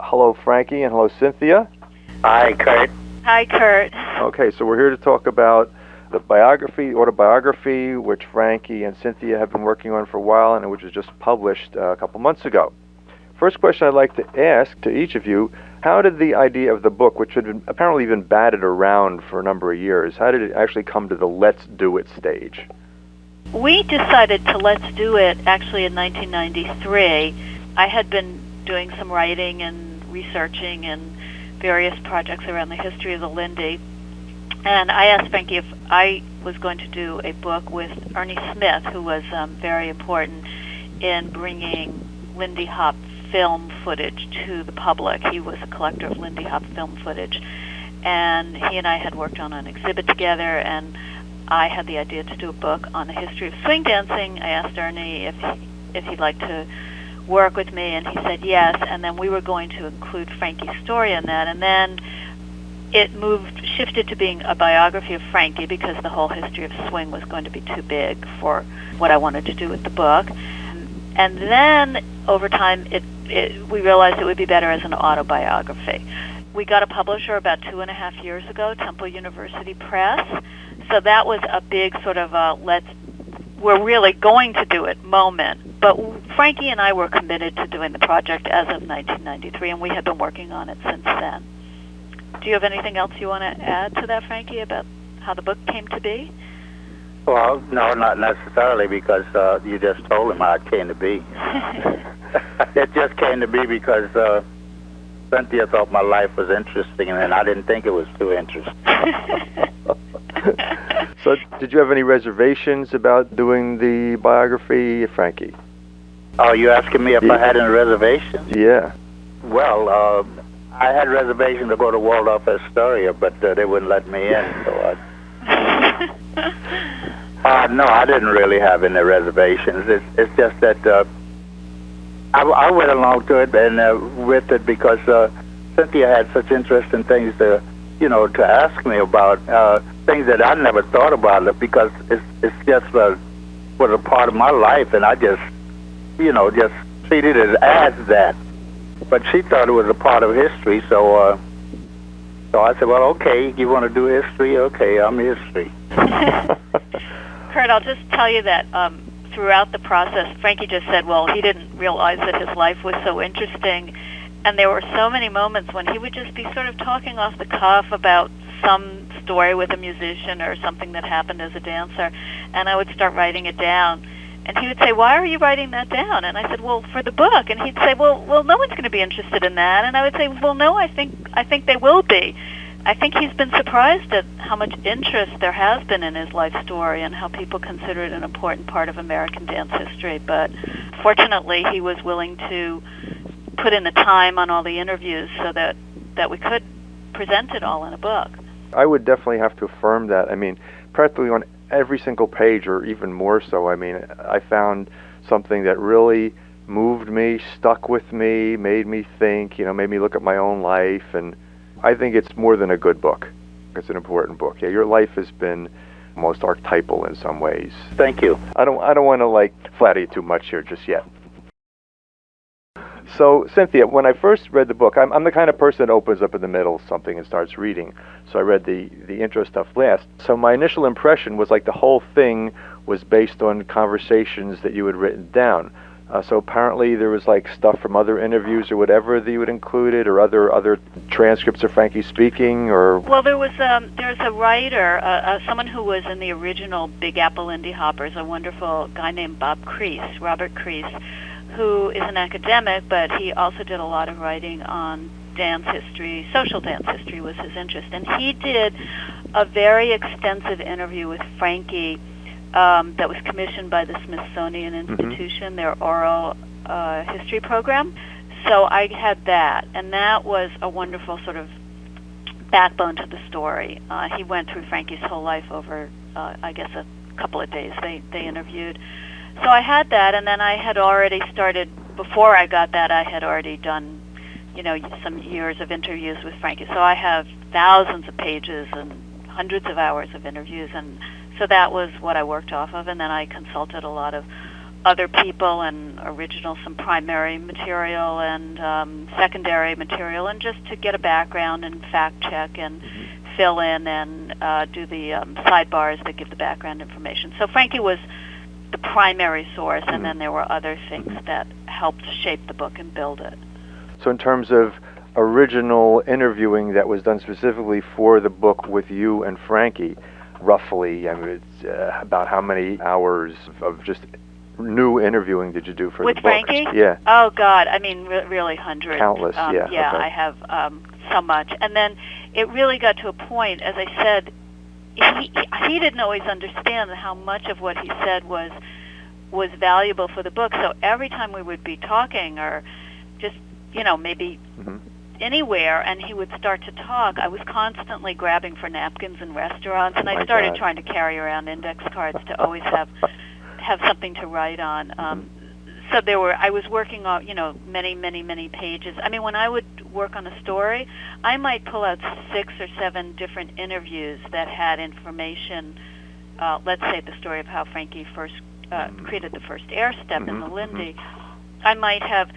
Hello, Frankie, and hello, Cynthia. Hi, Kurt. Hi, Kurt. Okay, so we're here to talk about the autobiography, which Frankie and Cynthia have been working on for a while and which was just published a couple months ago. First question I'd like to ask to each of you, how did the idea of the book, which had apparently been batted around for a number of years, how did it actually come to the let's do it stage? We decided to let's do it actually in 1993. I had been doing some writing and researching and various projects around the history of the Lindy. And I asked Frankie if I was going to do a book with Ernie Smith, who was very important in bringing Lindy Hop film footage to the public. He was a collector of Lindy Hop film footage. And he and I had worked on an exhibit together, and I had the idea to do a book on the history of swing dancing. I asked Ernie if he'd like to work with me, and he said yes, and then we were going to include Frankie's story in that, and then it shifted to being a biography of Frankie because the whole history of swing was going to be too big for what I wanted to do with the book. And then over time we realized it would be better as an autobiography. We got a publisher about 2.5 years ago, Temple University Press, so that was a big sort of we're really going to do it moment. But Frankie and I were committed to doing the project as of 1993, and we have been working on it since then. Do you have anything else you want to add to that, Frankie, about how the book came to be? Well, no, not necessarily, because you just told him how it came to be. It just came to be because Cynthia thought my life was interesting, and I didn't think it was too interesting. So did you have any reservations about doing the biography, Frankie? Oh, you asking me if I had any reservations? Yeah. Well, I had reservations to go to Waldorf Astoria, but they wouldn't let me in. So no, I didn't really have any reservations. It's just that I went along to it and with it because Cynthia had such interesting things to ask me about, things that I never thought about, because it's just was a part of my life, and I just treated it as that. But she thought it was a part of history, so I said, well, okay, you want to do history? Okay, I'm history. Kurt, I'll just tell you that throughout the process, Frankie just said, well, he didn't realize that his life was so interesting. And there were so many moments when he would just be sort of talking off the cuff about some story with a musician or something that happened as a dancer, and I would start writing it down. And he would say, why are you writing that down? And I said, well, for the book. And he'd say, well, no one's going to be interested in that. And I would say, well, no, I think they will be. I think he's been surprised at how much interest there has been in his life story and how people consider it an important part of American dance history. But fortunately, he was willing to put in the time on all the interviews so that we could present it all in a book. I would definitely have to affirm that. I mean, practically on every single page, or even more so, I mean, I found something that really moved me, stuck with me, made me think, made me look at my own life, and I think it's more than a good book. It's an important book. Yeah, your life has been almost archetypal in some ways. Thank you. I don't want to flatter you too much here just yet. So, Cynthia, when I first read the book, I'm the kind of person that opens up in the middle of something and starts reading. So I read the intro stuff last. So my initial impression was like the whole thing was based on conversations that you had written down. So apparently there was stuff from other interviews or whatever that you had included, or other transcripts of Frankie speaking, or... Well, there's a writer, someone who was in the original Big Apple Lindy Hoppers, a wonderful guy named Robert Crease, who is an academic, but he also did a lot of writing on dance history. Social dance history was his interest. And he did a very extensive interview with Frankie that was commissioned by the Smithsonian Institution, their oral history program. So I had that, and that was a wonderful sort of backbone to the story. He went through Frankie's whole life over, I guess, a couple of days. They interviewed. So I had that, and then I had already started, before I got that, I had already done, some years of interviews with Frankie. So I have thousands of pages and hundreds of hours of interviews, and so that was what I worked off of, and then I consulted a lot of other people and some primary material and secondary material, and just to get a background and fact check and fill in and do the sidebars that give the background information. So Frankie was the primary source, and then there were other things that helped shape the book and build it. So in terms of original interviewing that was done specifically for the book with you and Frankie, roughly, I mean, it's about how many hours of just new interviewing did you do for with the book? Frankie? Yeah. Oh, God, I mean, really hundreds. Countless, yeah. Yeah, okay. I have so much. And then it really got to a point, as I said, he didn't always understand how much of what he said was valuable for the book. So every time we would be talking or just, maybe anywhere, and he would start to talk, I was constantly grabbing for napkins in restaurants, and I started trying to carry around index cards to always have something to write on. So I was working on, many pages. I mean, when I would work on a story, I might pull out 6 or 7 different interviews that had information. Let's say the story of how Frankie first created the first air step in the Lindy. I might have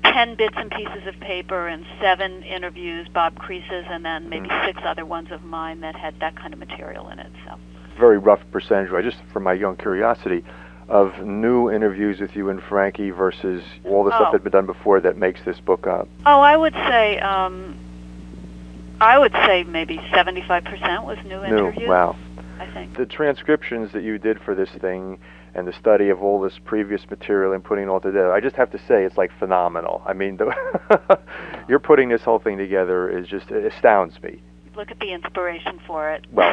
10 bits and pieces of paper and 7 interviews, Bob Crease's, and then maybe 6 other ones of mine that had that kind of material in it. So, very rough percentage, just for my young curiosity, of new interviews with you and Frankie versus all the stuff that had been done before that makes this book up? Oh, I would say maybe 75% was new interviews. Wow. I think. The transcriptions that you did for this thing and the study of all this previous material and putting it all together, I just have to say it's like phenomenal. I mean, you're putting this whole thing together it astounds me. Look at the inspiration for it. Well,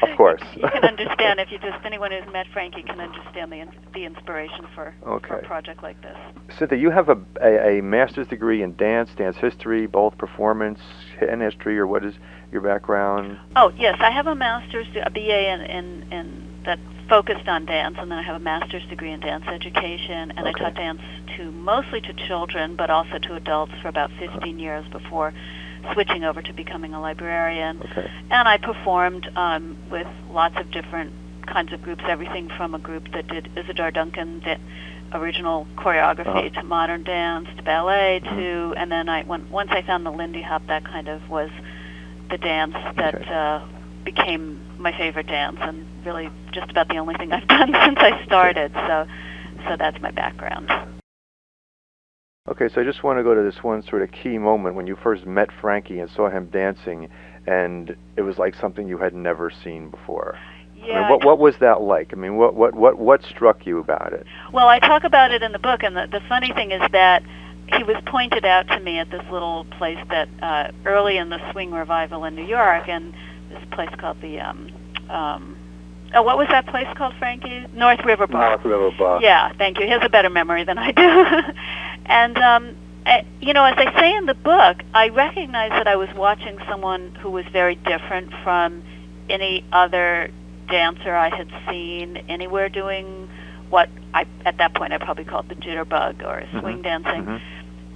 of course. You can understand anyone who's met Frankie can understand the inspiration for a project like this. Cynthia, you have a master's degree in dance history, both performance and history, or what is your background? Oh, yes, I have a master's, a BA in that focused on dance, and then I have a master's degree in dance education, and I taught dance mostly to children, but also to adults for about 15 years before switching over to becoming a librarian. And I performed with lots of different kinds of groups, everything from a group that did Isadora Duncan's original choreography to modern dance to ballet to, and then once I found the Lindy Hop, that kind of was the dance that became my favorite dance, and really just about the only thing I've done since I started. So that's my background. Okay, so I just want to go to this one sort of key moment when you first met Frankie and saw him dancing, and it was like something you had never seen before. Yeah. I mean, what was that like? I mean, what struck you about it? Well, I talk about it in the book, and the funny thing is that he was pointed out to me at this little place that early in the swing revival in New York, and this place called the what was that place called, Frankie? North River Bar. North River Bar. Yeah, thank you. He has a better memory than I do. And as I say in the book, I recognized that I was watching someone who was very different from any other dancer I had seen anywhere doing what at that point I probably called the jitterbug or swing dancing.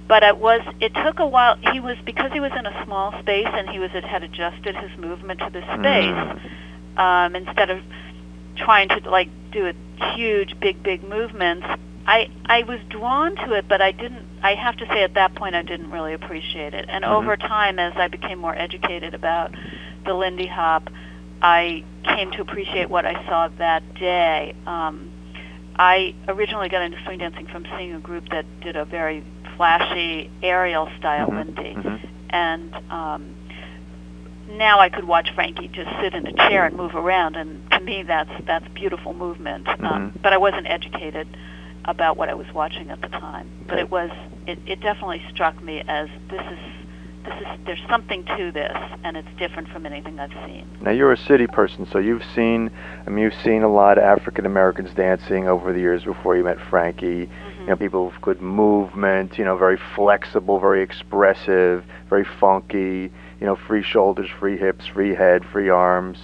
But it took a while. Because he was in a small space and he had adjusted his movement to the space, instead of trying to do a huge big movements, I was drawn to it, but I have to say at that point I didn't really appreciate it. And over time, as I became more educated about the Lindy Hop, I came to appreciate what I saw that day. I originally got into swing dancing from seeing a group that did a very flashy aerial style Lindy, and now I could watch Frankie just sit in a chair and move around, and to me that's beautiful movement. But I wasn't educated about what I was watching at the time. But it definitely struck me as there's something to this, and it's different from anything I've seen. Now you're a city person, so you've seen a lot of African Americans dancing over the years before you met Frankie. People with good movement, very flexible, very expressive, very funky, free shoulders, free hips, free head, free arms.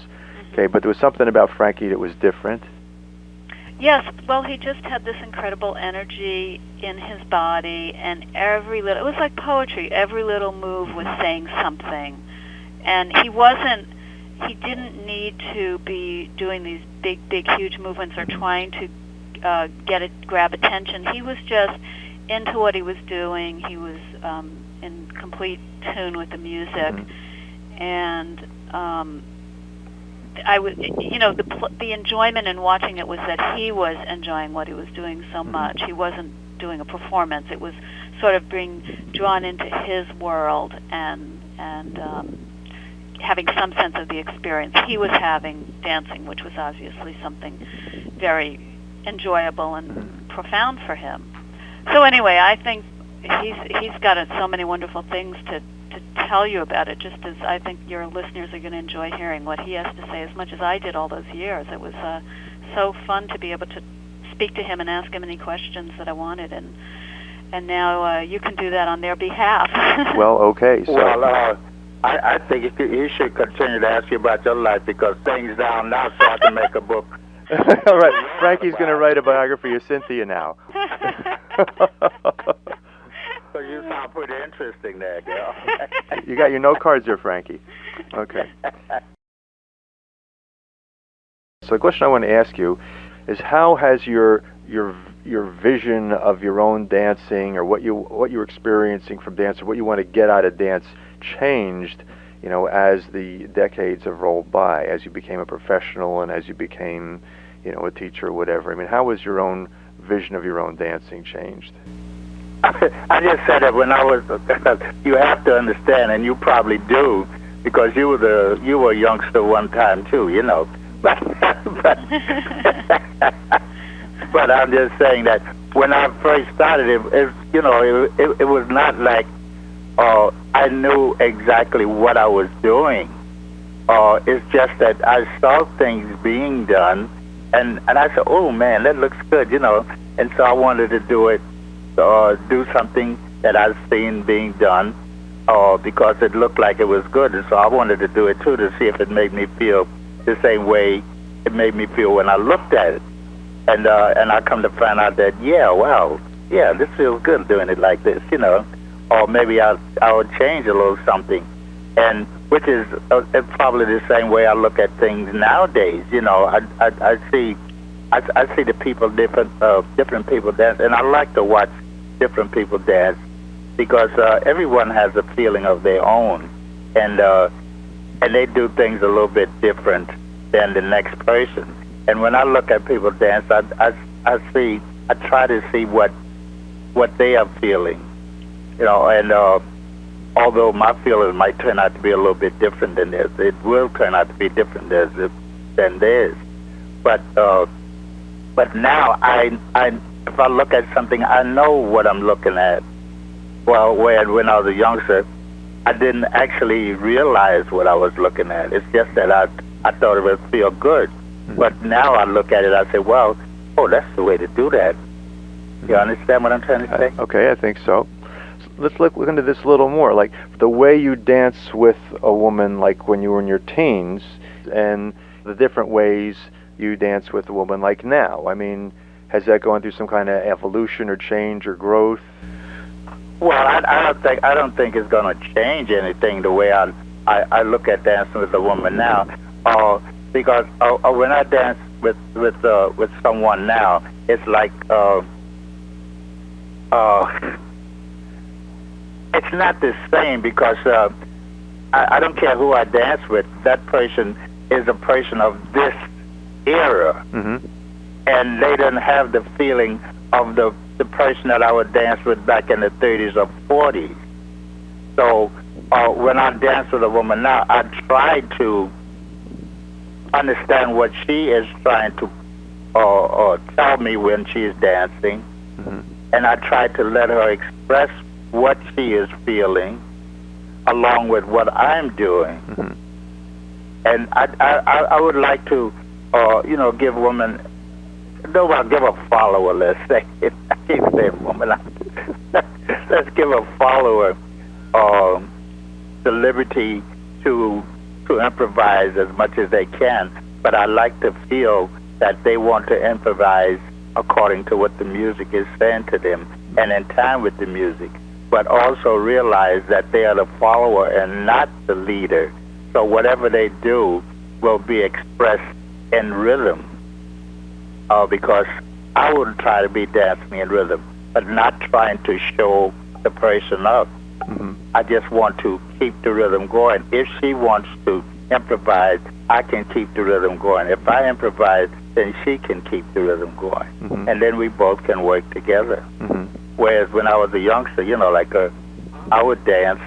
Okay, but there was something about Frankie that was different. Yes, well, he just had this incredible energy in his body, and it was like poetry. Every little move was saying something. And he didn't need to be doing these big, huge movements or trying to grab attention. He was just into what he was doing. He was in complete tune with the music, and I was, the enjoyment in watching it was that he was enjoying what he was doing so much. He wasn't doing a performance. It was sort of being drawn into his world and having some sense of the experience he was having dancing, which was obviously something very enjoyable and profound for him. So anyway, I think he's got so many wonderful things to tell you about it, just as I think your listeners are going to enjoy hearing what he has to say as much as I did all those years. It was so fun to be able to speak to him and ask him any questions that I wanted, and now you can do that on their behalf. Well, okay. So. Well, I think he should continue to ask you about your life, because things down now so I can make a book. All right. Frankie's going to write a biography of Cynthia now. So you sound pretty interesting there, girl. You got your note cards there, Frankie. Okay. So the question I want to ask you is, how has your vision of your own dancing, or what you're experiencing from dance, or what you want to get out of dance, changed, as the decades have rolled by, as you became a professional and as you became, a teacher or whatever? I mean, how was your own vision of your own dancing changed? I just said that when I was, you have to understand, and you probably do, because you were a youngster one time too, But I'm just saying that when I first started, it was not like I knew exactly what I was doing. It's just that I saw things being done, and I said, oh man, that looks good, and so I wanted to do it, do something that I've seen being done, because it looked like it was good, and so I wanted to do it too, to see if it made me feel the same way it made me feel when I looked at it. And I come to find out that, this feels good doing it like this, or maybe I would change a little something, and which is probably the same way I look at things nowadays. I see the people, different people dance, and I like to watch different people dance, because everyone has a feeling of their own, and they do things a little bit different than the next person. And when I look at people dance, I try to see what they are feeling, and although my feelings might turn out to be a little bit different than theirs, it will turn out to be different than theirs. But now if I look at something, I know what I'm looking at. Well, when I was a youngster, I didn't actually realize what I was looking at. It's just that I thought it would feel good. But now I look at it, I say, that's the way to do that. You understand what I'm trying to say? Okay, I think so. Let's look into this a little more, like the way you dance with a woman, like when you were in your teens, and the different ways you dance with a woman like now. I mean, has that gone through some kind of evolution or change or growth? Well, I don't think it's going to change anything the way I look at dancing with a woman now, because when I dance with someone now, it's like it's not the same, because I don't care who I dance with. That person is a person of this era, and they don't have the feeling of the person that I would dance with back in the 30s or 40s. So when I dance with a woman now, I try to understand what she is trying to tell me when she's dancing, and I try to let her express what she is feeling along with what I'm doing. And I would like to give women, I'll give a follower, let's say. I keep saying woman. Let's give a follower the liberty to improvise as much as they can. But I like to feel that they want to improvise according to what the music is saying to them and in time with the music, but also realize that they are the follower and not the leader. So whatever they do will be expressed in rhythm, because I would try to be dancing in rhythm, but not trying to show the person up. Mm-hmm. I just want to keep the rhythm going. If she wants to improvise, I can keep the rhythm going. If I improvise, then she can keep the rhythm going. Mm-hmm. And then we both can work together. Mm-hmm. Whereas when I was a youngster, I would dance,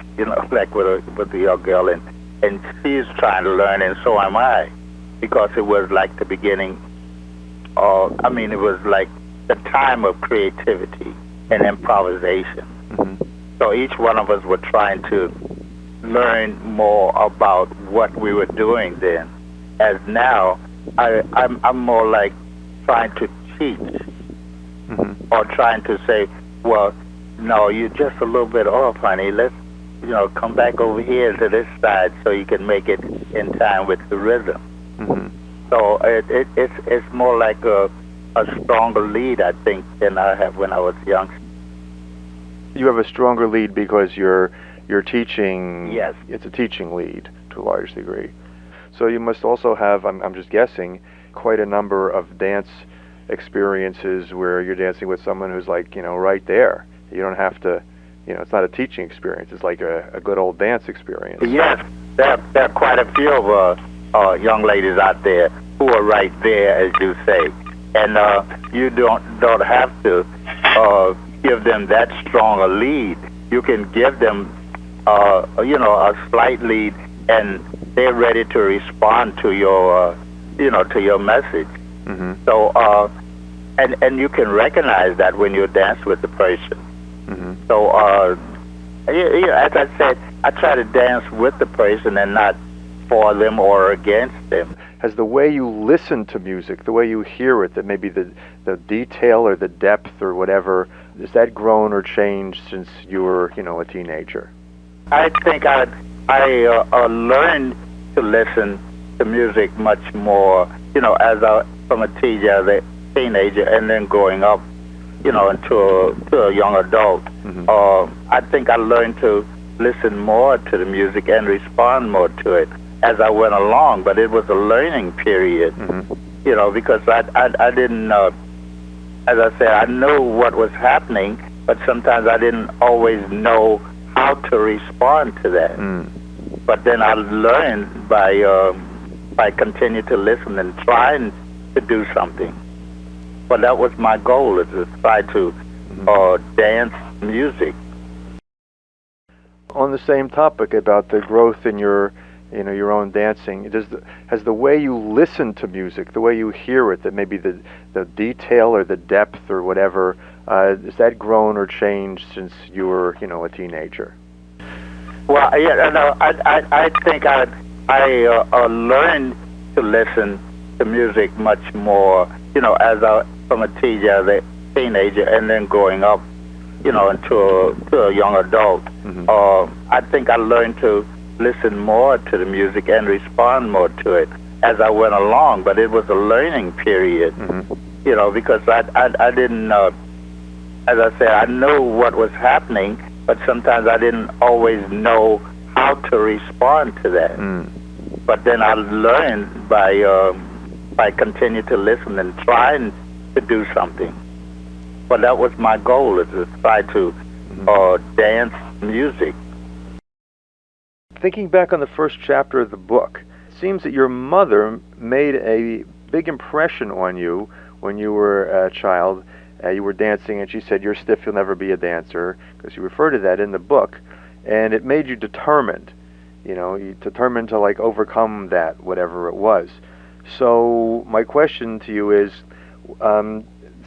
like with a young girl, and she's trying to learn, and so am I, because it was like the beginning. It was like the time of creativity and improvisation. Mm-hmm. So each one of us were trying to learn more about what we were doing then. As now, I'm more like trying to teach, Mm-hmm. or trying to say, well, no, you're just a little bit off, honey. Let's, come back over here to this side so you can make it in time with the rhythm. Mm-hmm. So it's more like a stronger lead, I think, than I have when I was young. You have a stronger lead because you're teaching. Yes. It's a teaching lead to a large degree. So you must also have, I'm just guessing, quite a number of dance experiences where you're dancing with someone who's like, right there. You don't have to, it's not a teaching experience. It's like a good old dance experience. Yes, there are quite a few of young ladies out there who are right there, as you say, and you don't have to give them that strong a lead. You can give them, a slight lead, and they're ready to respond to your, to your message. Mm-hmm. So, and you can recognize that when you dance with the person. Mm-hmm. So, as I said, I try to dance with the person and not for them or against them. Has the way you listen to music, the way you hear it, that maybe the detail or the depth or whatever, has that grown or changed since you were, a teenager? I think I learned to listen to music much more, from a teenager, and then growing up, into a young adult. Mm-hmm. I think I learned to listen more to the music and respond more to it as I went along, but it was a learning period, Mm-hmm. Because I didn't, as I said, I knew what was happening, but sometimes I didn't always know how to respond to that. Mm. But then I learned by continuing to listen and trying to do something. But that was my goal, is to try to dance music. On the same topic about the growth in your own dancing, has the way you listen to music, the way you hear it, that maybe the detail or the depth or whatever, has that grown or changed since you were, a teenager? Well, I think I learned to listen to music much more, from a teenager, and then growing up, into a young adult. Mm-hmm. I think I learned to listen more to the music and respond more to it as I went along, but it was a learning period, Mm-hmm. Because I didn't, as I said, I knew what was happening, but sometimes I didn't always know how to respond to that. Mm. But then I learned by continuing to listen and trying to do something. But that was my goal, is to try to dance music. Thinking back on the first chapter of the book, it seems that your mother made a big impression on you when you were a child. You were dancing, and she said, "You're stiff, you'll never be a dancer," because you refer to that in the book. And it made you determined, you determined to overcome that, whatever it was. So my question to you is,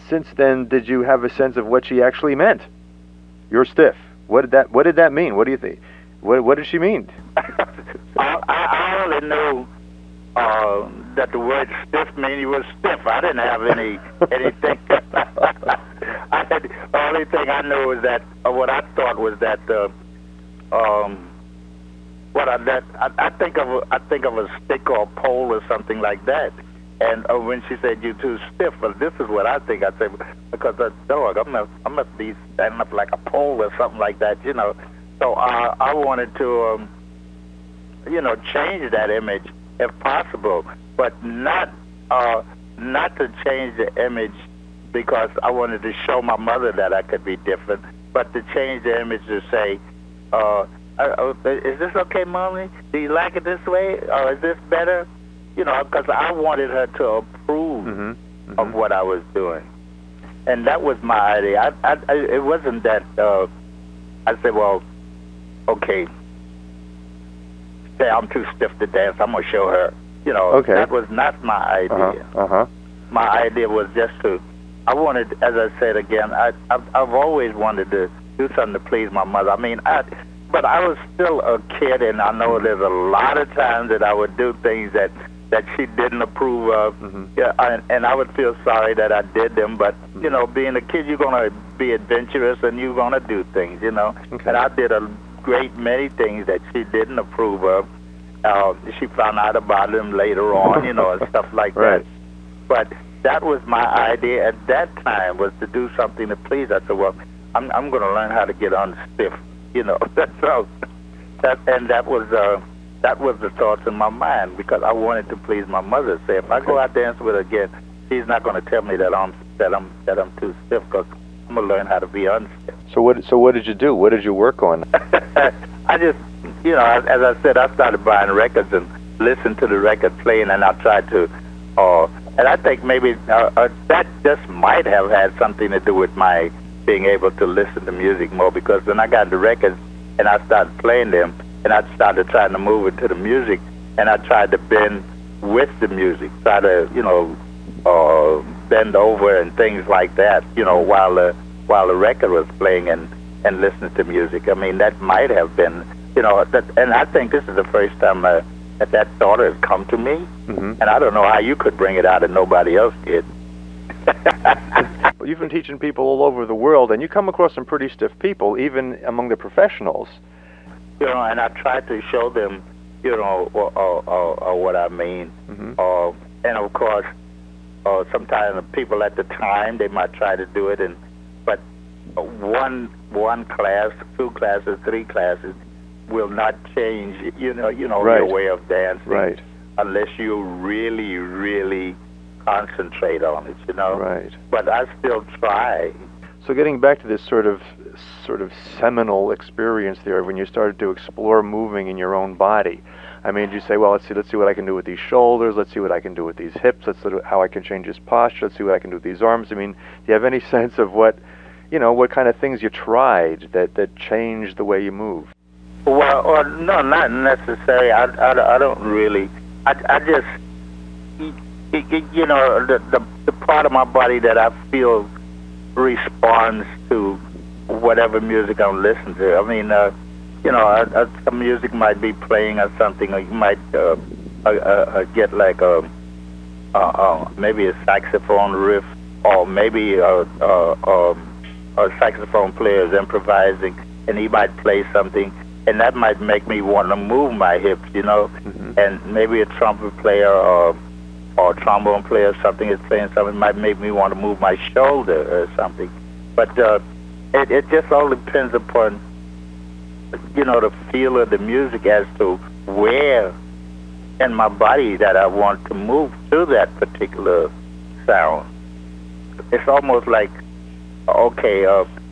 since then, did you have a sense of what she actually meant? You're stiff. What did that mean? What do you think? What did she mean? I only knew that the word stiff meant you were stiff. I didn't have anything. The only thing I knew was that what I thought was that I think of a stick or a pole or something like that. And when she said you're too stiff, well, this is what I think. I said, because that dog, I must be standing up like a pole or something like that, So I wanted to, change that image if possible, but not to change the image because I wanted to show my mother that I could be different, but to change the image to say, is this okay, Mommy? Do you like it this way? Or is this better? You know, because I wanted her to approve of what I was doing. And that was my idea. It wasn't that I said, well, okay, say I'm too stiff to dance, I'm going to show her. You know, that was not my idea. My idea was just to, I wanted, as I said again, I've always wanted to do something to please my mother. I mean, but I was still a kid, and I know there's a lot of times that I would do things that she didn't approve of, and I would feel sorry that I did them. But you know, being a kid, you're gonna be adventurous and you're gonna do things, you know. And I did a great many things that she didn't approve of. She found out about them later on, you know, and stuff like that. But that was my idea at that time, was to do something to please. I said, well, I'm going to learn how to get unstiff, you know. So that was the thoughts in my mind, because I wanted to please my mother. Say, if I go out dance with her again, she's not going to tell me that I'm too stiff, because I'm going to learn how to be unstiff. So what did you do? What did you work on? I just, you know, as I said, I started buying records and listened to the record playing, and I tried to, and I think maybe that just might have had something to do with my being able to listen to music more, because when I got the records and I started playing them, and I started trying to move into the music, and I tried to bend with the music, try to, you know, bend over and things like that, you know, while the record was playing and listening to music. I mean, that might have been, you know, and I think this is the first time that thought has come to me, and I don't know how you could bring it out and nobody else did. You've been teaching people all over the world, and you come across some pretty stiff people, even among the professionals. You know, and I try to show them, you know, what I mean. And of course, sometimes the people at the time, they might try to do it, but one class, 2 classes, 3 classes will not change, you know, your way of dancing, unless you really, really concentrate on it, you know. But I still try. So getting back to this sort of seminal experience there, when you started to explore moving in your own body, I mean, you say, well, let's see what I can do with these shoulders, let's see what I can do with these hips, let's see how I can change this posture, let's see what I can do with these arms. I mean, do you have any sense of what kind of things you tried that changed the way you move? Well, no, not necessarily. I don't really. I just, you know, the part of my body that I feel responds to whatever music I'm listening to. I mean, you know, some music might be playing or something, or you might get like maybe a saxophone riff, or maybe a saxophone player is improvising, and he might play something, and that might make me want to move my hips, you know. And maybe a trumpet player or trombone player or something is playing something, might make me want to move my shoulder or something. But it just all depends upon, you know, the feel of the music as to where in my body that I want to move to that particular sound. It's almost like, okay,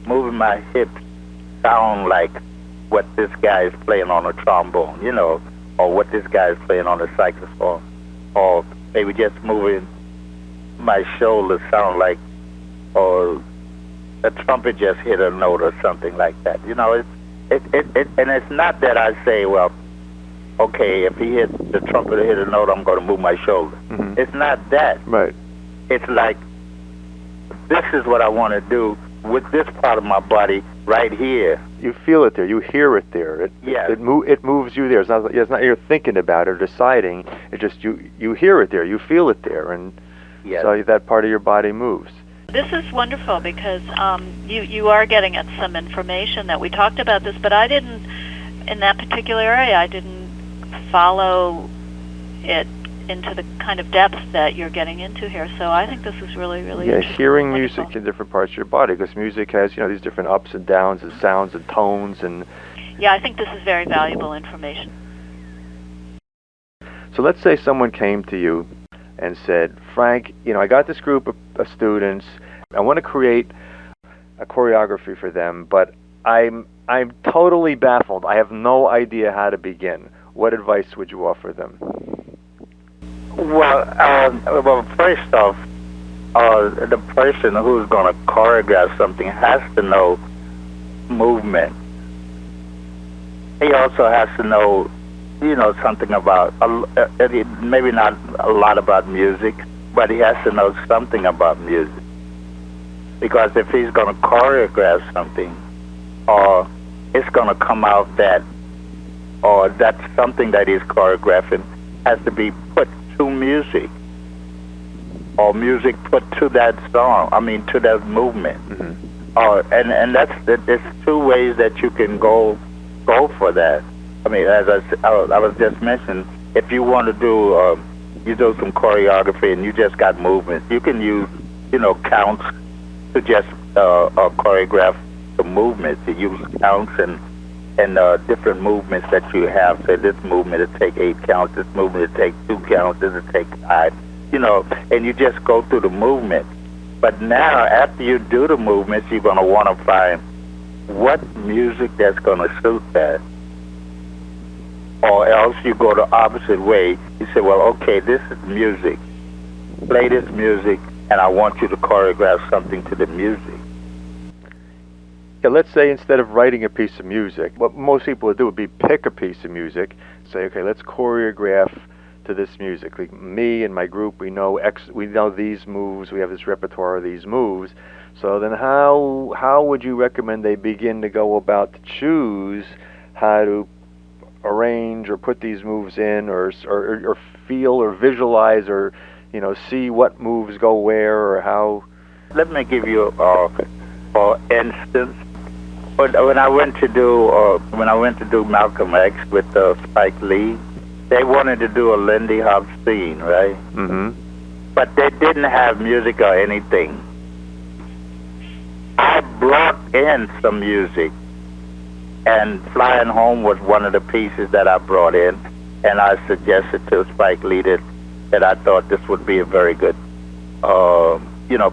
moving my hips sound like what this guy is playing on a trombone, you know, or what this guy is playing on a saxophone, or maybe just moving my shoulders sound like, or a trumpet just hit a note or something like that. You know, and it's not that I say, well, okay, if he hits the trumpet hit a note, I'm going to move my shoulder. It's not that. It's like, this is what I want to do with this part of my body right here. You feel it there. You hear it there. It moves you there. It's not you're thinking about it or deciding. It just you hear it there. You feel it there, and so that part of your body moves. This is wonderful, because you are getting at some information that we talked about this, but I didn't, in that particular area, I didn't follow it into the kind of depth that you're getting into here. So I think this is really, really interesting. Hearing music in different parts of your body, because music has, you know, these different ups and downs and sounds and tones and. Yeah, I think this is very valuable information. So let's say someone came to you and said, Frank, you know, I got this group of students, I want to create a choreography for them, but I'm totally baffled. I have no idea how to begin. What advice would you offer them? Well, first off, the person who's going to choreograph something has to know movement. He also has to know, something about, maybe not a lot about music, but he has to know something about music. Because if he's going to choreograph something, or it's going to come out that, or that something that he's choreographing has to be put to music, or music put to that song, to that movement. Mm-hmm. And there's two ways that you can go for that. As I was just mentioning, if you want to do, you do some choreography and you just got movements, you can use, counts to just choreograph the movements. You use counts and different movements that you have. Say this movement will take 8 counts, this movement will take 2 counts, this will take 5, and you just go through the movement. But now, after you do the movements, you're going to want to find what music that's going to suit that. Or else you go the opposite way. You say, well, okay, this is music. Play this music, and I want you to choreograph something to the music. Yeah, let's say instead of writing a piece of music, what most people would do would be pick a piece of music, say, okay, let's choreograph to this music. Like me and my group, we know these moves, we have this repertoire of these moves. So then how would you recommend they begin to go about to choose how to arrange or put these moves in, or feel or visualize, or see what moves go where, or how? Let me give you an instance. When I went to do Malcolm X with Spike Lee, they wanted to do a Lindy Hop scene, right? Mm-hmm. But they didn't have music or anything. I brought in some music, and Flying Home was one of the pieces that I brought in, and I suggested to Spike Lee that I thought this would be a very good,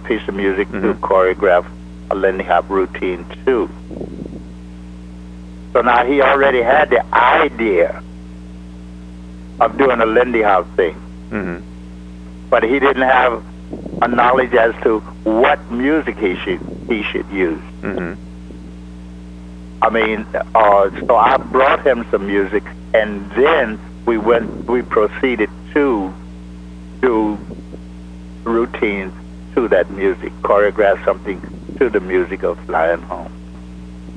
piece of music to choreograph a Lindy Hop routine too. So now he already had the idea of doing a Lindy Hop thing, but he didn't have a knowledge as to what music he should use. Mm-hmm. So I brought him some music, and then we proceeded to do routines to that music, choreograph something to the music of Flying Home.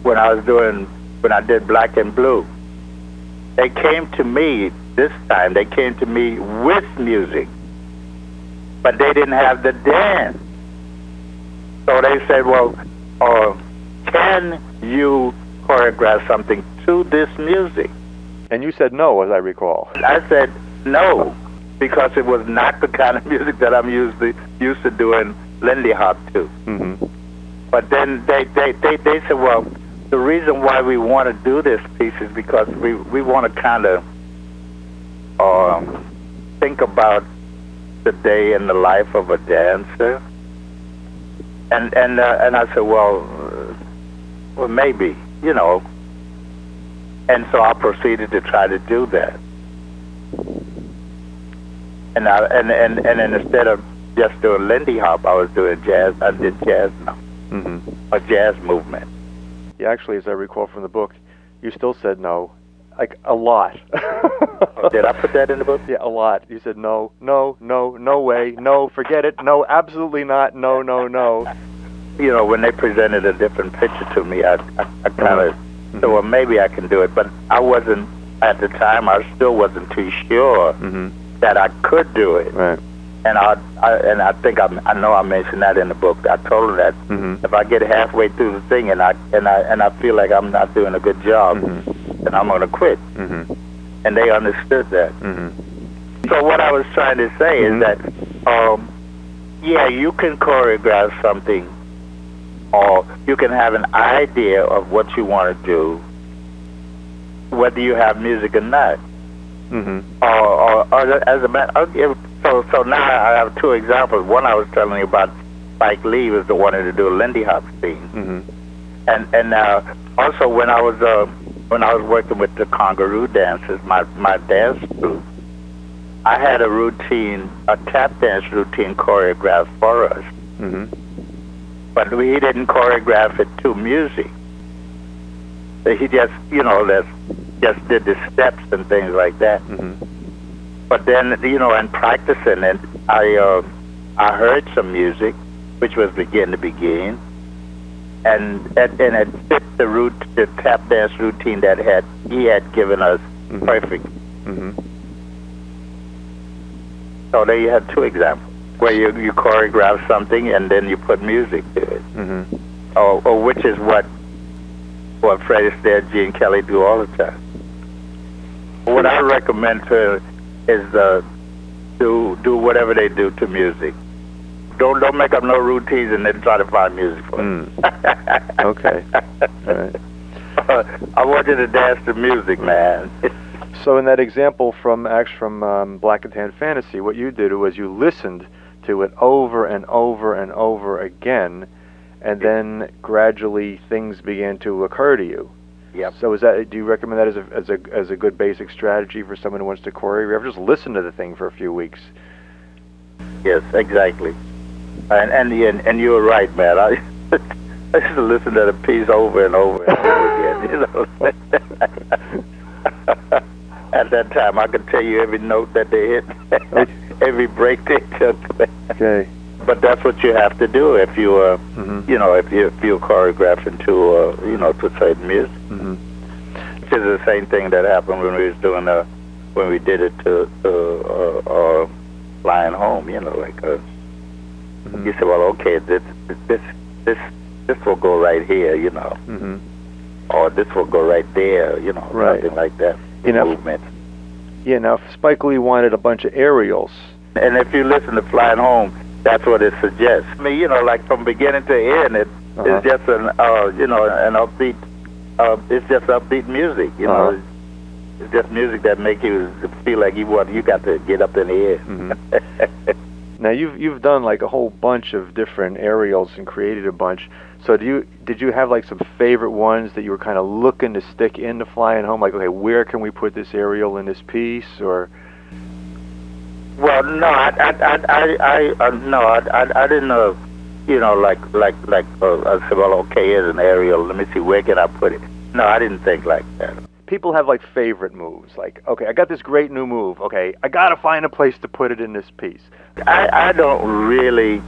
When I did Black and Blue, they came to me this time. They came to me with music, but they didn't have the dance. So they said, well, can you choreograph something to this music? And you said no, as I recall. I said no, because it was not the kind of music that I'm used to doing Lindy Hop to. Mm-hmm. But then they said, well, the reason why we want to do this piece is because we want to kind of think about the day in the life of a dancer. And I said, well, maybe, And so I proceeded to try to do that. And then instead of just doing Lindy Hop, I was doing jazz. I did jazz now, a jazz movement. Yeah, actually, as I recall from the book, you still said no, like a lot. Did I put that in the book? Yeah, a lot. You said no way, no, forget it, no, absolutely not, no. When they presented a different picture to me, I kind of said, well, maybe I can do it. But I wasn't, at the time, I still wasn't too sure that I could do it. Right. And I think I know I mentioned that in the book. I told her that if I get halfway through the thing and I feel like I'm not doing a good job, then I'm going to quit. And they understood that. So what I was trying to say is that, you can choreograph something, or you can have an idea of what you want to do, whether you have music or not. Or as a matter, so now I have two examples. One I was telling you about Spike Lee was the one to do a Lindy Hop scene. Mm-hmm. And also when I was working with the Congaroo dancers, my dance group, I had a routine, a tap dance routine choreographed for us. Mm-hmm. But he didn't choreograph it to music. He just, just did the steps and things like that. Mm-hmm. But then, in practicing it, I heard some music, which was Begin to Begin, and it fit the tap dance routine that he had given us Mm-hmm. perfect. Mm-hmm. So there you had two examples where you choreograph something and then you put music to it. Mm-hmm. Or which is what Fred Astaire, Gene Kelly do all the time. What I recommend to is do whatever they do to music. Don't make up no routines and then try to find music for it. Okay. All right. I want you to dance to music, man. So in that example from Black and Tan Fantasy, what you did was you listened to it over and over and over again, and then gradually things began to occur to you. Yep. So do you recommend that as a good basic strategy for someone who wants to choreograph? Just listen to the thing for a few weeks. Yes, exactly. And you were right, man. I used to listen to the piece over and over and over again. At that time, I could tell you every note that they hit, every break they took. Okay. But that's what you have to do if you, Mm-hmm. if you choreograph into, to certain music. Mm-hmm. Which is the same thing that happened when we was doing when we did it to Flying Home. Mm-hmm. You said, well, okay, this will go right here, Mm-hmm. or this will go right there, Right. something like that. Movement. Yeah. Now, Spike Lee wanted a bunch of aerials. And if you listen to Flying Home, that's what it suggests. I mean, like from beginning to end, it's just an upbeat. It's just upbeat music. It's just music that make you feel like you got to get up in the air. Mm-hmm. Now you've done like a whole bunch of different aerials and created a bunch. So did you have like some favorite ones that you were kind of looking to stick into Flying Home? Like, okay, where can we put this aerial in this piece? Or well, no, I didn't I said, well, okay, here's an aerial. Let me see, where can I put it? No, I didn't think like that. people have like favorite moves. Like, okay, I got this great new move. Okay, I gotta find a place to put it in this piece. I don't really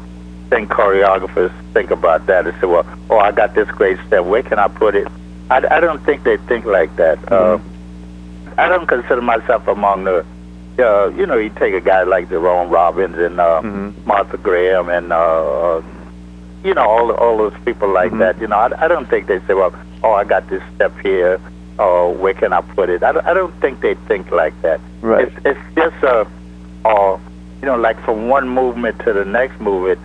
think choreographers think about that and say, well, oh, I got this great step. Where can I put it? I don't think they think like that. Mm-hmm. I don't consider myself among the, you take a guy like Jerome Robbins and Martha Graham and, all those people like that. I don't think they say, well, oh, I got this step here. Oh, where can I put it? I don't think they think like that. Right. It's just, like from one movement to the next movement,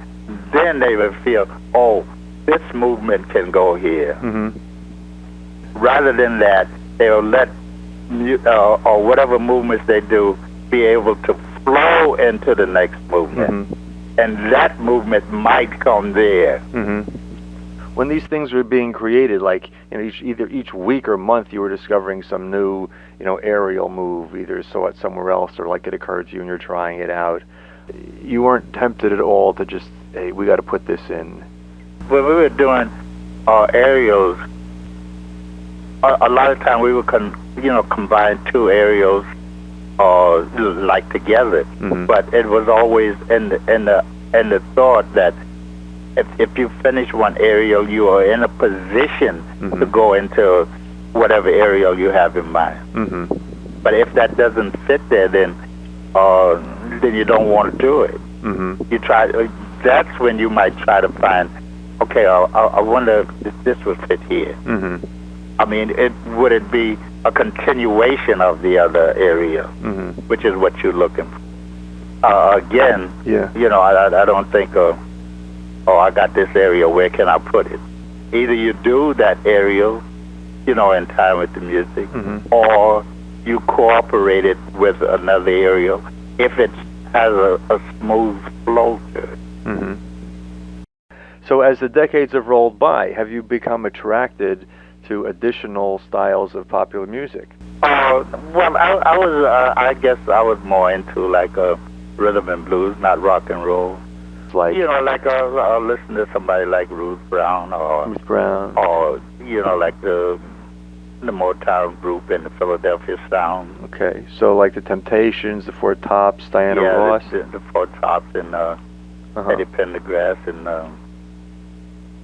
then they will feel, oh, this movement can go here. Mm-hmm. Rather than that, they'll let or whatever movements they do be able to flow into the next movement. Mm-hmm. And that movement might come there. Mm-hmm. When these things were being created, like each week or month, you were discovering some new, aerial move. Either saw it somewhere else, or like it occurred to you and you're trying it out. You weren't tempted at all to just, hey, we got to put this in. When we were doing aerials, a lot of time we would combine two aerials like together. Mm-hmm. But it was always in the thought that if you finish one aerial, you are in a position to go into whatever aerial you have in mind. Mm-hmm. But if that doesn't fit there, then you don't want to do it. Mm-hmm. You try. That's when you might try to find. Okay, I wonder if this would fit here. Mm-hmm. I mean, would it be a continuation of the other area, which is what you're looking for? Again, yeah. I don't think. I got this area. Where can I put it? Either you do that area, in time with the music, or you cooperate it with another area if it has a smooth flow to it. Mm-hmm. So as the decades have rolled by, have you become attracted to additional styles of popular music? Well, I was, I guess I was more into like rhythm and blues, not rock and roll. Like, you know, like I'll listen to somebody like Ruth Brown, or you know, like the Motown group in the Philadelphia Sound. Okay, so like the Temptations, the Four Tops, Diana Ross. The Four Tops, and Eddie Pendergrass, and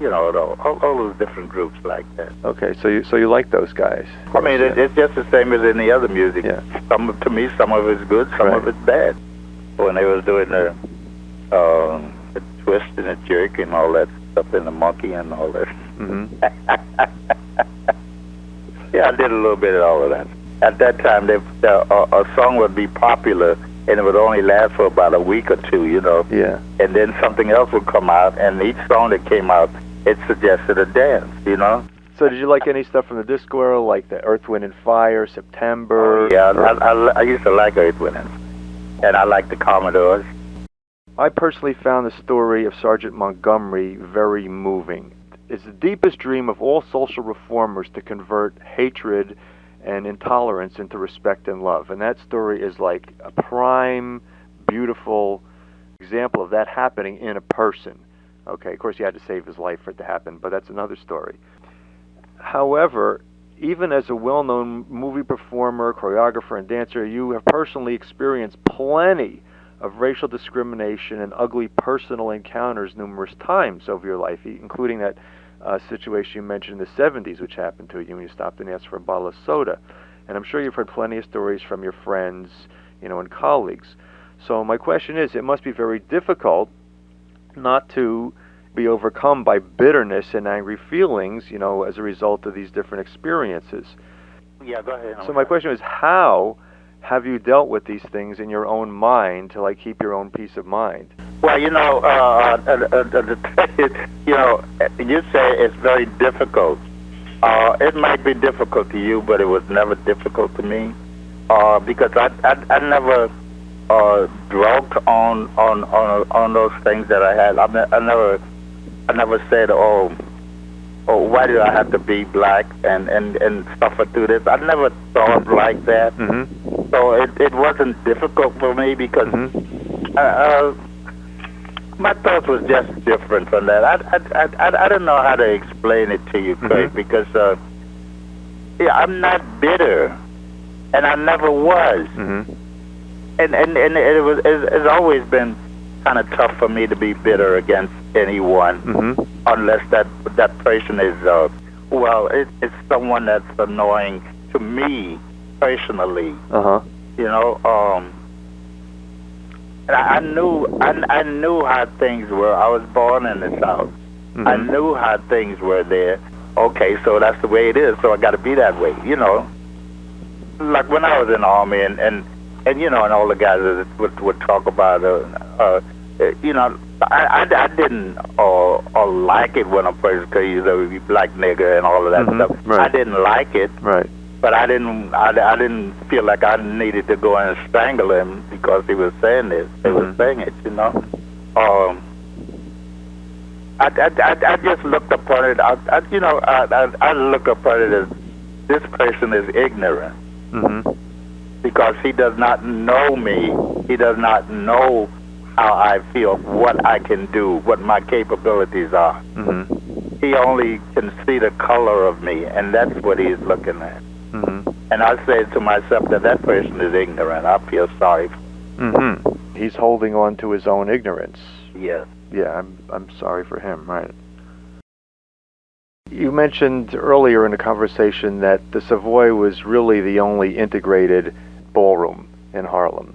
you know, all those different groups like that. Okay, so you like those guys? I mean, it's just the same as any other music. Yeah. To me, some of it's good, some of it's bad. When they was doing the twist and the jerk and all that stuff, and the monkey and all that. Mm-hmm. Yeah, I did a little bit of all of that. At that time, a song would be popular, and it would only last for about a week or two, you know. Yeah. And then something else would come out, and each song that came out, it suggested a dance, you know. So did you like any stuff from the disco era, like the Earth, Wind and Fire, September? Oh, yeah, I used to like Earth, Wind and I liked the Commodores. I personally found the story of Sergeant Montgomery very moving. It's the deepest dream of all social reformers to convert hatred and intolerance into respect and love. And that story is like a prime, beautiful example of that happening in a person. Okay, of course you had to save his life for it to happen, but that's another story. However, even as a well-known movie performer, choreographer, and dancer, you have personally experienced plenty of racial discrimination and ugly personal encounters numerous times over your life, including that situation you mentioned in the 70s, which happened to you when you stopped and asked for a bottle of soda. And I'm sure you've heard plenty of stories from your friends, you know, and colleagues. So my question is, it must be very difficult not to be overcome by bitterness and angry feelings, you know, as a result of these different experiences. Yeah, go ahead. So my question is, how have you dealt with these things in your own mind to like keep your own peace of mind? Well, you know, you know, you say it's very difficult. It might be difficult to you, but it was never difficult to me, because I never dwelt on those things that I had. I never said, oh, why do I have to be black and suffer through this? I never thought like that. Mm-hmm. So it wasn't difficult for me because my thoughts was just different from that. I don't know how to explain it to you, Craig, because I'm not bitter, and I never was. Mm-hmm. And it's always been kind of tough for me to be bitter against anyone, unless that person is it's someone that's annoying to me personally. You know, and I knew how things were. I was born in the South. I knew how things were there. Okay, so that's the way it is. So I got to be that way. You know, like when I was in the Army, and you know, and all the guys that would talk about, you know, I didn't like it when a person could use a black nigger and all of that stuff. Right. I didn't like it. Right. But I didn't feel like I needed to go and strangle him because he was saying this. He was saying it, you know. I just looked upon it. I look upon it as this person is ignorant because he does not know me. He does not know how I feel, what I can do, what my capabilities are. He only can see the color of me, and that's what he's looking at. And I say to myself that person is ignorant. I feel sorry for him. He's holding on to his own ignorance. Yes. Yeah, I'm sorry for him, right. You mentioned earlier in the conversation that the Savoy was really the only integrated ballroom in Harlem.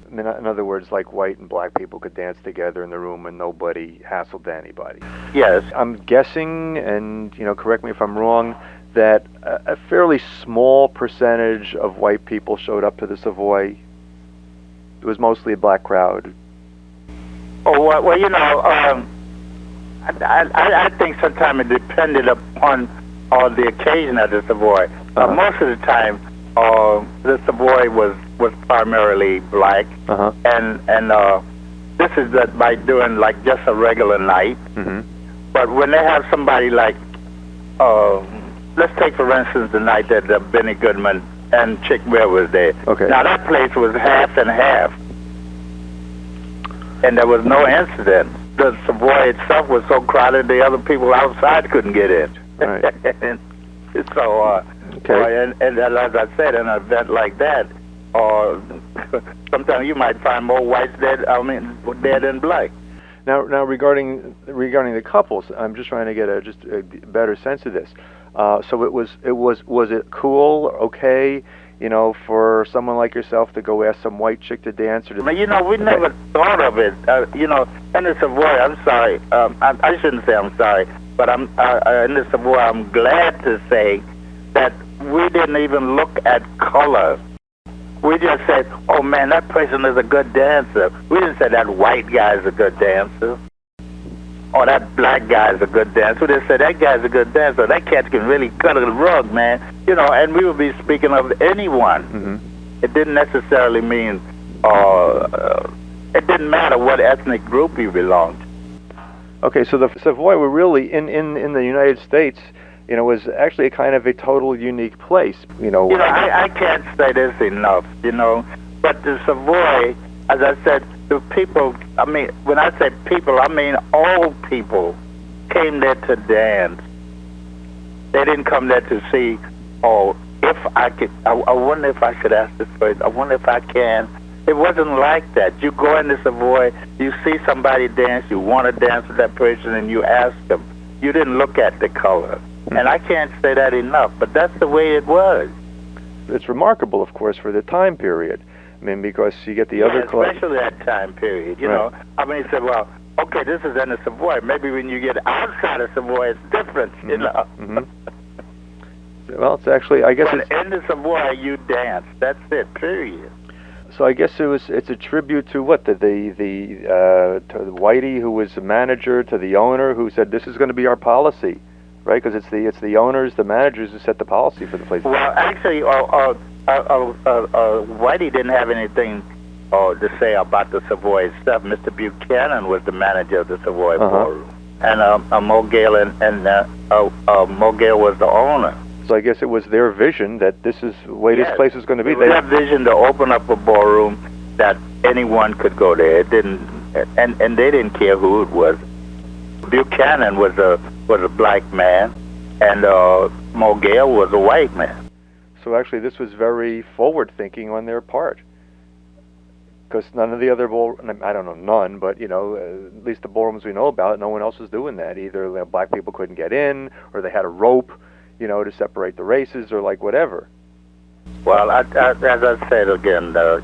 I mean, in other words, like white and black people could dance together in the room and nobody hassled anybody. Yes. I'm guessing, and you know, correct me if I'm wrong, that a fairly small percentage of white people showed up to the Savoy. It was mostly a black crowd. Oh, well, you know, I think sometimes it depended upon the occasion at the Savoy. Most of the time, the Savoy was primarily black, and this is that by doing like just a regular night, But when they have somebody like, let's take for instance the night that Benny Goodman and Chick Ware was there. Okay. Now that place was half and half, and there was no incident. The Savoy itself was so crowded, the other people outside couldn't get in. Right. And so, Okay. and as I said, an event like that, sometimes you might find more whites dead than black. Now regarding the couples, I'm just trying to get a better sense of this. So was it cool, okay, for someone like yourself to go ask some white chick to dance? Or We never thought of it. In the Savoy, I'm sorry. I shouldn't say I'm sorry, but in the Savoy, I'm glad to say that we didn't even look at color. We just said, oh man, that person is a good dancer. We didn't say that white guy is a good dancer. Or that black guy is a good dancer. We just said that guy's a good dancer. That cat can really cut a rug, man. And we would be speaking of anyone. Mm-hmm. It didn't necessarily mean, it didn't matter what ethnic group you belonged to. Okay, so the Savoy were really in the United States, was actually a kind of a total unique place. I can't say this enough, but the Savoy, as I said, the people, when I say people, I mean all people came there to dance. They didn't come there to see, if I could, I wonder if I should ask this person, I wonder if I can. It wasn't like that. You go in the Savoy, you see somebody dance, you want to dance with that person, and you ask them. You didn't look at the color. And I can't say that enough, but that's the way it was. It's remarkable, of course, for the time period. Because you get the other clubs. Especially that time period, you Right. know. You said, well, okay, this is in the Savoy. Maybe when you get outside of Savoy, it's different, you know. Mm-hmm. Well, it's actually, I guess but in the Savoy, you dance. That's it, period. So I guess it's a tribute to what? To Whitey, who was the manager, to the owner, who said, this is going to be our policy. Right, because it's the owners, the managers who set the policy for the place. Well, actually, Whitey didn't have anything to say about the Savoy stuff. Mr. Buchanan was the manager of the Savoy Ballroom, and Mogale Mogale was the owner. So I guess it was their vision that this is the way this place is going to be. It was their vision to open up a ballroom that anyone could go there. It didn't, and they didn't care who it was. Buchanan was a black man, and Mogale was a white man. So actually, this was very forward-thinking on their part, because none of the other I don't know, none, but at least the ballrooms we know about, no one else was doing that. Either black people couldn't get in, or they had a rope, to separate the races, or like whatever. Well, as I said again, the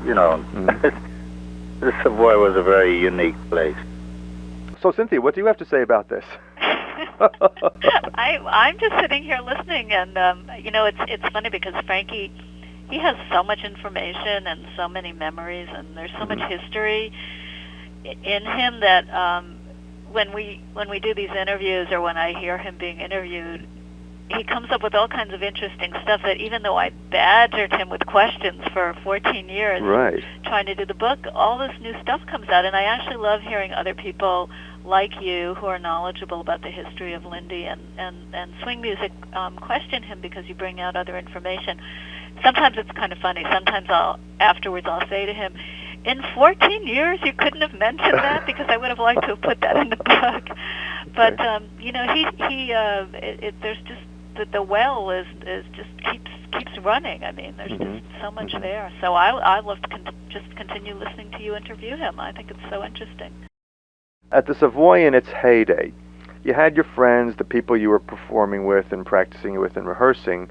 Savoy was a very unique place. So, Cynthia, what do you have to say about this? I'm just sitting here listening, and it's funny because Frankie, he has so much information and so many memories, and there's so much history in him that when we do these interviews, or when I hear him being interviewed, he comes up with all kinds of interesting stuff that even though I badgered him with questions for 14 years right. trying to do the book, all this new stuff comes out, and I actually love hearing other people like you who are knowledgeable about the history of Lindy and swing music question him, because you bring out other information. Sometimes it's kind of funny. Sometimes afterwards I'll say to him, in 14 years you couldn't have mentioned that, because I would have liked to have put that in the book. But there's just the well is just keeps running. There's just so much there. So I love to just continue listening to you interview him. I think it's so interesting. At the Savoy in its heyday, you had your friends, the people you were performing with and practicing with and rehearsing.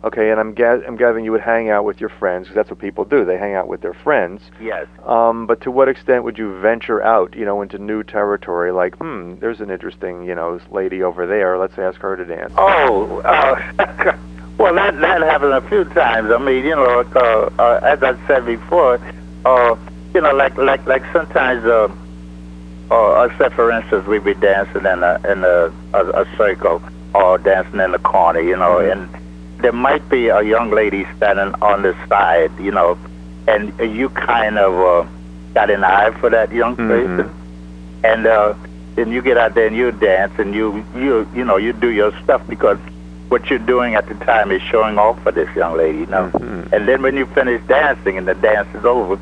Okay, and I'm gathering you would hang out with your friends, because that's what people do. They hang out with their friends. Yes. But to what extent would you venture out, into new territory? Like, there's an interesting, lady over there. Let's ask her to dance. Oh, well, that happened a few times. As I said before, like sometimes, say for instance, we'd be dancing in a circle, or dancing in the corner, and there might be a young lady standing on the side, and you kind of got an eye for that young person. And and you get out there and you dance and you do your stuff, because what you're doing at the time is showing off for this young lady, you know. Mm-hmm. And then when you finish dancing and the dance is over,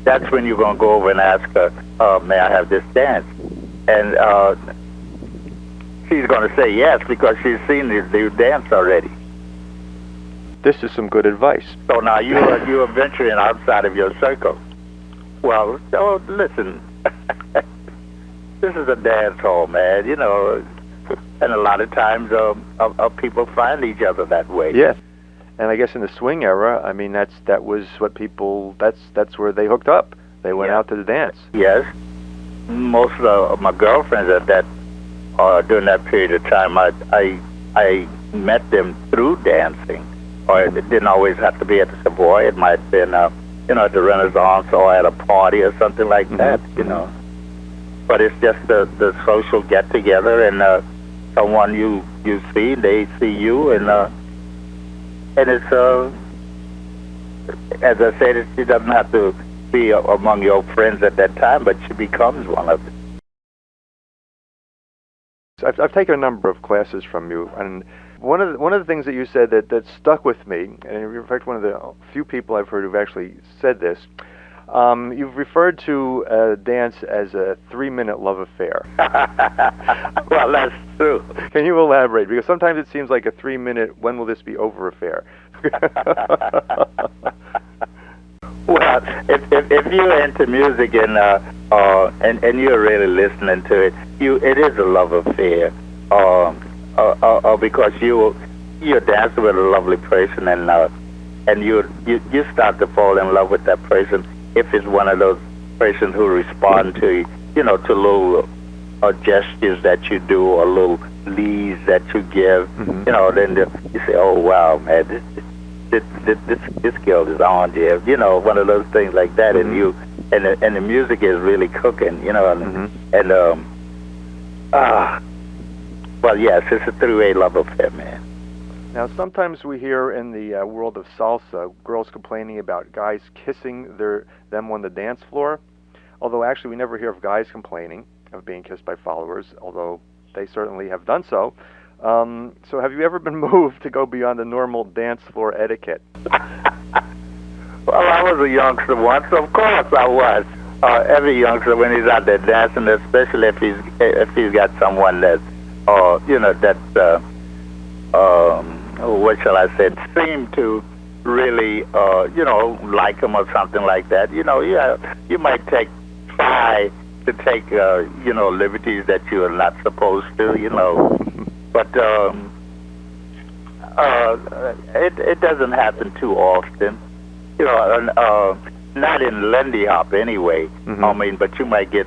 that's when you're gonna go over and ask her, may I have this dance? And she's gonna say yes, because she's seen the dance already. This is some good advice. So now you're venturing outside of your circle. Well, so listen, this is a dance hall, man, you know, and a lot of times people find each other that way. Yeah, and I guess in the swing era, I mean, that's where they hooked up. They went out to the dance. Yes, most of my girlfriends at that during that period of time, I met them through dancing. Or it didn't always have to be at the Savoy. It might have been, at the Renaissance or at a party or something like that, you know. But it's just the social get-together, and someone you see, they see you, and it's, as I said, she doesn't have to be among your friends at that time, but she becomes one of them. I've taken a number of classes from you, and one of the things that you said that stuck with me, and in fact one of the few people I've heard who've actually said this, you've referred to dance as a 3-minute love affair. Well, that's true. Can you elaborate? Because sometimes it seems like a 3-minute, when will this be over affair. Well, if you're into music and you're really listening to it, it is a love affair. Because you're dancing with a lovely person, and you start to fall in love with that person if it's one of those persons who respond to to little gestures that you do or little leads that you give. Mm-hmm. Then you say, oh wow, man, this girl is on there. One of those things like that, Mm-hmm. and the music is really cooking. Mm-hmm. Well, yes, it's a three-way love affair, man. Now, sometimes we hear in the world of salsa, girls complaining about guys kissing them on the dance floor, although actually we never hear of guys complaining of being kissed by followers, although they certainly have done so. So have you ever been moved to go beyond the normal dance floor etiquette? Well, I was a youngster once, of course I was. Every youngster, when he's out there dancing, especially if he's got someone that's what shall I say, seem to really, like him or something like that. You might try to take, liberties that you are not supposed to, But it doesn't happen too often, not in Lindy Hop anyway. Mm-hmm. I mean, but you might get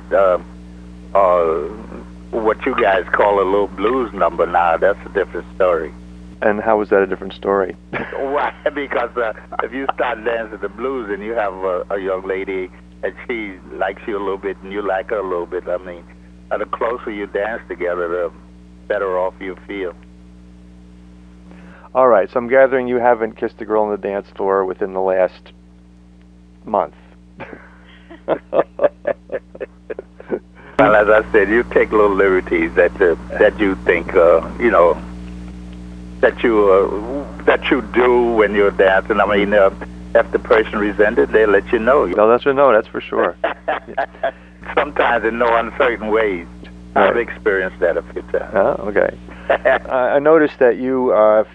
what you guys call a little blues number now. That's a different story. And how is that a different story? Why? Because if you start dancing the blues and you have a young lady and she likes you a little bit and you like her a little bit, I mean, the closer you dance together, the better off you feel. All right, so I'm gathering you haven't kissed a girl on the dance floor within the last month. Well, as I said, you take little liberties that you think, that you do when you're dancing. I mean, if the person resented, they'll let you know. They'll let you know, that's for sure. Sometimes in no uncertain ways. Right. I've experienced that a few times. Oh, okay. I noticed that you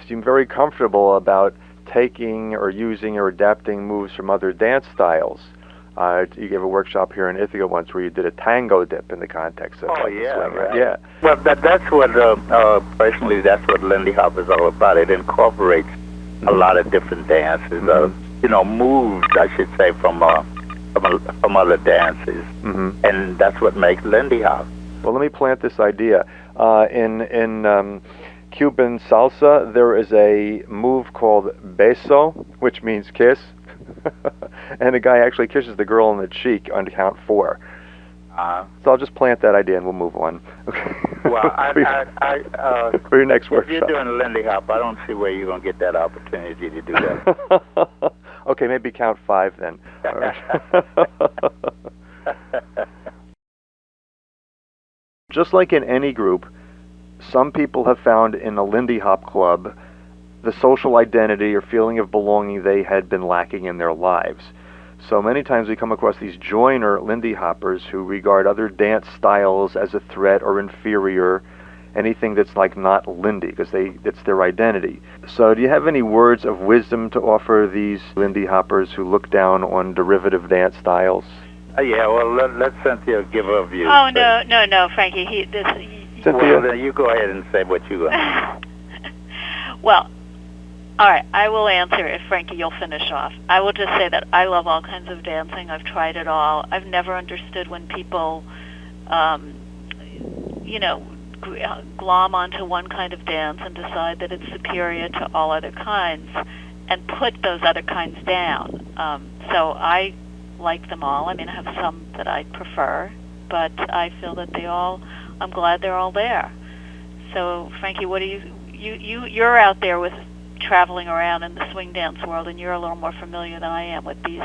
seem very comfortable about taking or using or adapting moves from other dance styles. You gave a workshop here in Ithaca once where you did a tango dip in the context of oh, yeah, swing. right. Yeah. Well, that's what, personally, that's what Lindy Hop is all about. It incorporates a lot of different dances, moves, I should say, from other dances. Mm-hmm. And that's what makes Lindy Hop. Well, let me plant this idea. In Cuban salsa, there is a move called beso, which means kiss. And the guy actually kisses the girl on the cheek on count 4. So I'll just plant that idea and we'll move on. Well, for your next workshop. If you're doing Lindy Hop, I don't see where you're going to get that opportunity to do that. Okay, maybe count 5 then. All right. just like in any group, some people have found in a Lindy Hop club the social identity or feeling of belonging they had been lacking in their lives. So many times we come across these joiner Lindy Hoppers who regard other dance styles as a threat or inferior, anything that's like not Lindy, because it's their identity. So do you have any words of wisdom to offer these Lindy Hoppers who look down on derivative dance styles? Yeah, well, let Cynthia give her view. Oh, no, Frankie. Cynthia? Well, then you go ahead and say what you got. Well, all right, I will answer if, Frankie, you'll finish off. I will just say that I love all kinds of dancing. I've tried it all. I've never understood when people, glom onto one kind of dance and decide that it's superior to all other kinds and put those other kinds down. So I like them all. I mean, I have some that I prefer, but I feel that I'm glad they're all there. So, Frankie, what do you're out there with traveling around in the swing dance world, and you're a little more familiar than I am with these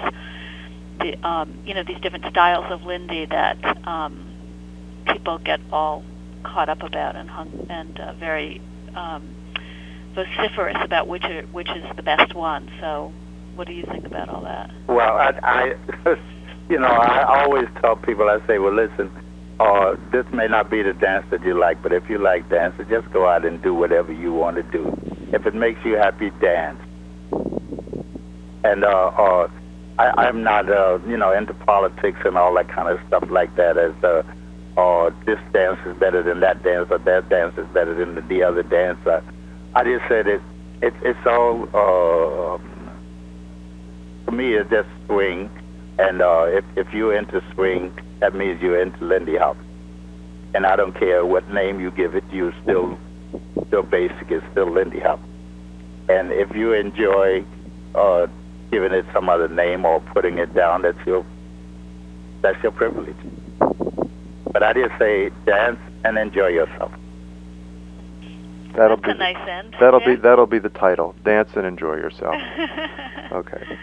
different styles of Lindy that people get all caught up about and very vociferous about which is the best one. So, what do you think about all that? Well, I always tell people, I say, well, listen, this may not be the dance that you like, but if you like dancing, just go out and do whatever you want to do. If it makes you happy, dance. And I'm not, into politics and all that kind of stuff like that, as this dance is better than that dance, or that dance is better than the other dance. I just said it's all, for me, it's just swing. And if you're into swing, that means you're into Lindy Hop. And I don't care what name you give it, you're still basic, it's still Lindy Hop. And if you enjoy giving it some other name or putting it down, that's your privilege. But I just say dance and enjoy yourself. That's a nice end. That'll be the title. Dance and enjoy yourself. Okay.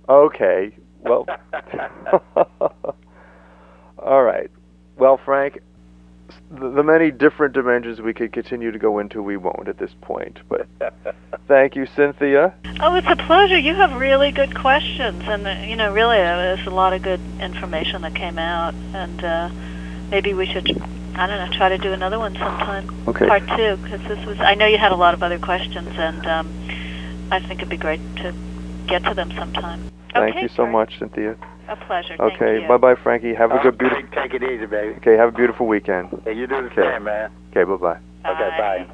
Okay. Well. All right. Well, Frank, the many different dimensions we could continue to go into, we won't at this point. But thank you, Cynthia. Oh, it's a pleasure. You have really good questions, and really, there's a lot of good information that came out. And maybe we should, try to do another one sometime. Okay. Part 2, because I know you had a lot of other questions, and I think it'd be great to get to them sometime. Thank you so much, Cynthia. A pleasure. Okay, Thank you. Bye-bye, Frankie. Have a good, beautiful... Take it easy, baby. Okay, have a beautiful weekend. Hey, you do the same, man. Okay, bye-bye. Okay, bye.